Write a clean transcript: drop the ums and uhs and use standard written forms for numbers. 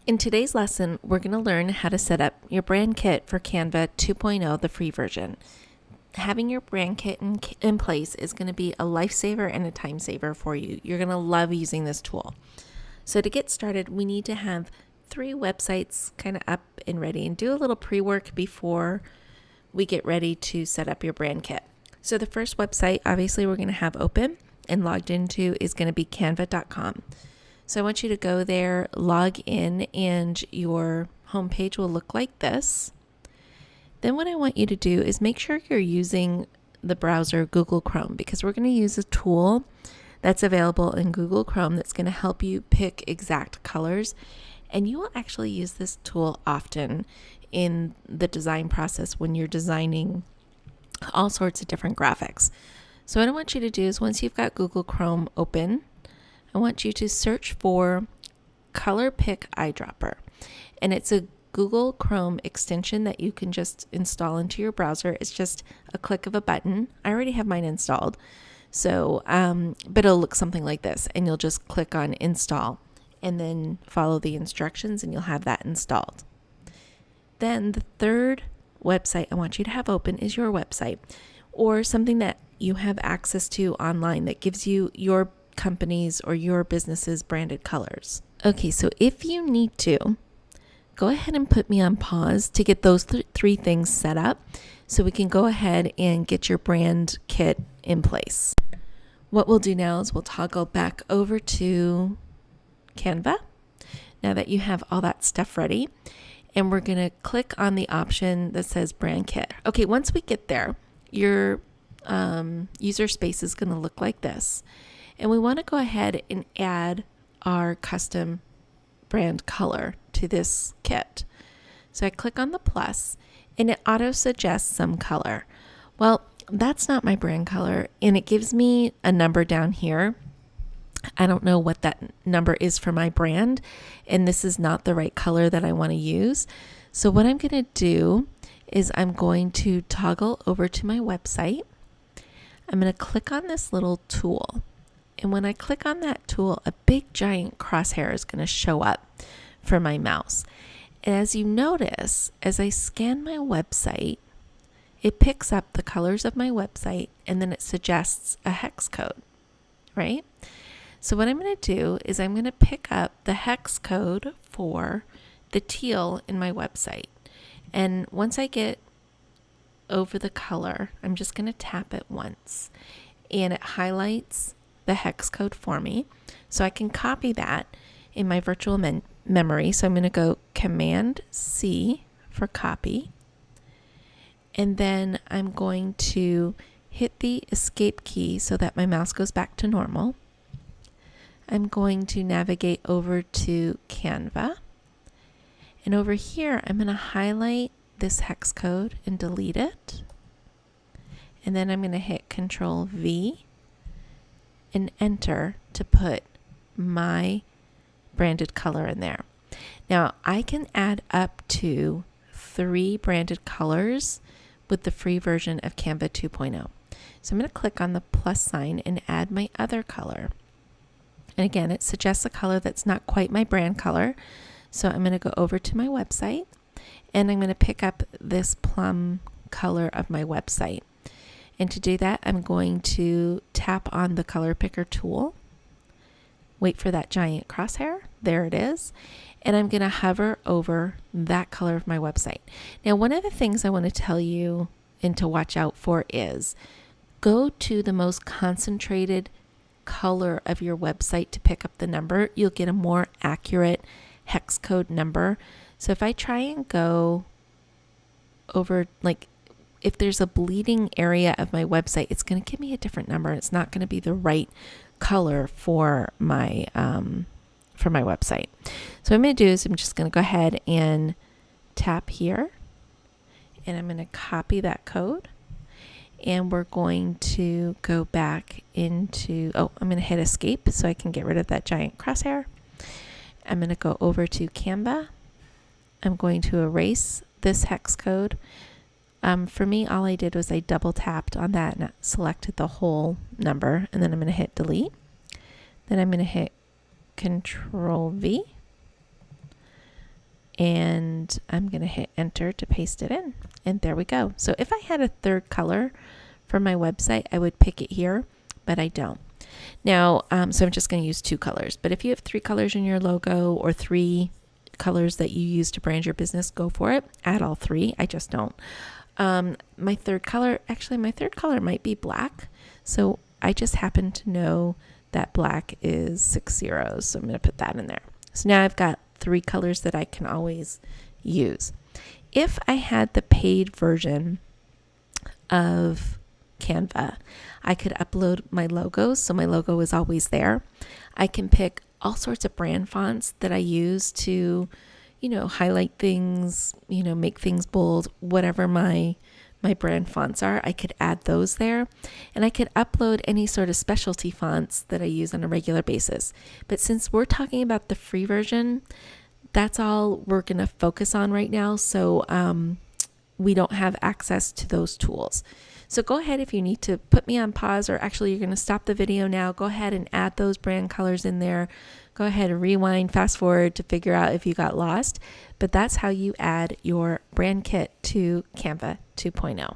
In today's lesson, we're going to learn how to set up your brand kit for Canva 2.0, the free version. Having your brand kit in place is going to be a lifesaver and a time saver for you. You're going to love using this tool. So to get started, we need to have 3 websites kind of up and ready and do a little pre-work before we get ready to set up your brand kit. So the first website, obviously, we're going to have open and logged into is going to be canva.com. So I want you to go there, log in, and your homepage will look like this. Then what I want you to do is make sure you're using the browser Google Chrome, because we're going to use a tool that's available in Google Chrome that's going to help you pick exact colors. And you will actually use this tool often in the design process when you're designing all sorts of different graphics. So what I want you to do is once you've got Google Chrome open, I want you to search for Color Pick Eyedropper. And it's a Google Chrome extension that you can just install into your browser. It's just a click of a button. I already have mine installed. So, but it'll look something like this. And you'll just click on install and then follow the instructions and you'll have that installed. Then the third website I want you to have open is your website, or something that you have access to online that gives you your company's or your business's branded colors. Okay, so if you need to, go ahead and put me on pause to get those 3 things set up so we can go ahead and get your brand kit in place. What we'll do now is we'll toggle back over to Canva now that you have all that stuff ready, and we're going to click on the option that says brand kit. Okay, once we get there, your user space is going to look like this. And we want to go ahead and add our custom brand color to this kit. So I click on the plus and it auto suggests some color. Well, that's not my brand color, and it gives me a number down here. I don't know what that number is for my brand, and this is not the right color that I want to use. So what I'm going to do is I'm going to toggle over to my website. I'm going to click on this little tool. And when I click on that tool, a big giant crosshair is going to show up for my mouse. And as you notice, as I scan my website, it picks up the colors of my website and then it suggests a hex code, right? So what I'm going to do is I'm going to pick up the hex code for the teal in my website. And once I get over the color, I'm just going to tap it once and it highlights the hex code for me. So I can copy that in my virtual memory. So I'm going to go Command C for copy. And then I'm going to hit the escape key so that my mouse goes back to normal. I'm going to navigate over to Canva. And over here, I'm going to highlight this hex code and delete it. And then I'm going to hit Control V and enter to put my branded color in there. Now I can add up to 3 branded colors with the free version of Canva 2.0. So I'm going to click on the plus sign and add my other color. And again, it suggests a color that's not quite my brand color. So I'm going to go over to my website and I'm going to pick up this plum color of my website. And to do that, I'm going to tap on the color picker tool, wait for that giant crosshair, there it is, and I'm going to hover over that color of my website. Now, one of the things I want to tell you and to watch out for is go to the most concentrated color of your website to pick up the number. You'll get a more accurate hex code number. So if I try and go over, like, if there's a bleeding area of my website, it's going to give me a different number. It's not going to be the right color for my website. So what I'm going to do is I'm just going to go ahead and tap here, and I'm going to copy that code, and we're going to go back into, I'm going to hit escape so I can get rid of that giant crosshair. I'm going to go over to Canva. I'm going to erase this hex code. For me, all I did was I double tapped on that and selected the whole number, and then I'm going to hit delete. Then I'm going to hit Control V. and I'm going to hit enter to paste it in. And there we go. So if I had a third color for my website, I would pick it here, but I don't. Now, so I'm just going to use 2 colors. But if you have 3 colors in your logo or 3 colors that you use to brand your business, go for it. Add all 3. I just don't. My third color might be black. So I just happen to know that black is 6 zeros. So I'm going to put that in there. So now I've got 3 colors that I can always use. If I had the paid version of Canva, I could upload my logos, so my logo is always there. I can pick all sorts of brand fonts that I use to, highlight things, make things bold, whatever my brand fonts are. I could add those there, and I could upload any sort of specialty fonts that I use on a regular basis. But since we're talking about the free version, that's all we're going to focus on right now. So we don't have access to those tools. So go ahead, if you need to put me on pause, or actually you're going to stop the video now, go ahead and add those brand colors in there. Go ahead and rewind, fast forward to figure out if you got lost. But that's how you add your brand kit to Canva 2.0.